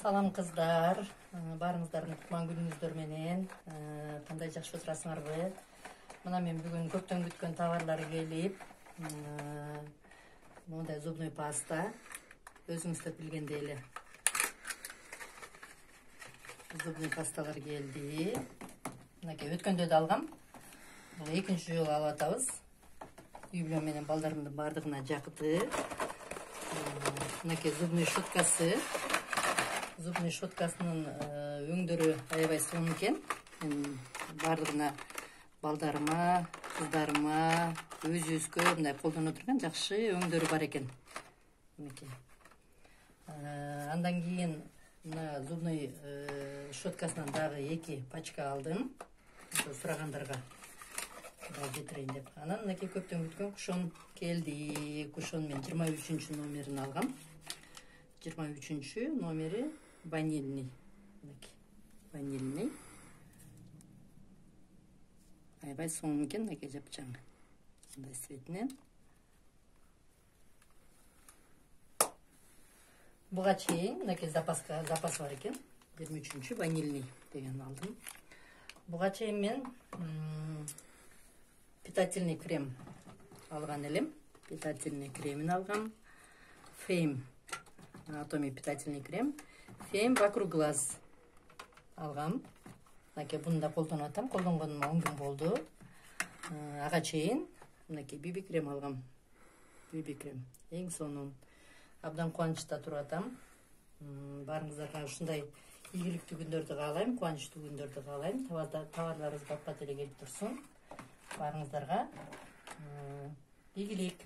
Салам кыздар, барыңыздардын кутман күнүңүздөр менен. Кандай жакшы отурасыңарбы? Мына мен бүгүн көптөн күткөн товарлар келип, мындай зубной паста, өзүңүздөр билгендей эле. Зубной пасталар келди. Мынакей өткөндө да алгам. Бул экинчи жолу алып атабыз. Үй бүлө менен балдарымдын бардыгына жакты. Мынакей зубной щеткасы. Зубный щеткасынын өңдөрү аябай сонун экен. Мен бардыгына балдарыма, кыздарыма, өзүбүзгө мындай колдонуп турган жакшы өңдөрү бар экен. Мынакей. Андан кийин мына зубный щеткасынан дагы 2 пачка алдым. Сурагандарга жетирейин деп. Анан мынакей көптөн күткөн кушон келди. Кушон мен 23 номерин алгам. 23 номери ванильный. Ванильный. Аябай сонун экен, мынакей жапчаң. Мындай цветинен. Буга чейин мынакей запас бар экен. 23 ванильный деген алдым. Буга чейин мен питательный крем алган элем. Питательный кремин алгам. Фейм Анатомия питательный крем. Фейм вокруг глаз алгам. Мынакей буну да колдонуп атам. Колдонгонума 10 күн болду. Ага чейин мынакей биби крем алгам. Биби крем. Эң сонун. Абдан кубанычта туруп атам. Барыңыздарга ушундай ийгиликтүү күндөрдү каалайм, кубанычтуу күндөрдү каалайм. Товарларыбыз баппат эле келип турсун. Барыңыздарга ийгилик.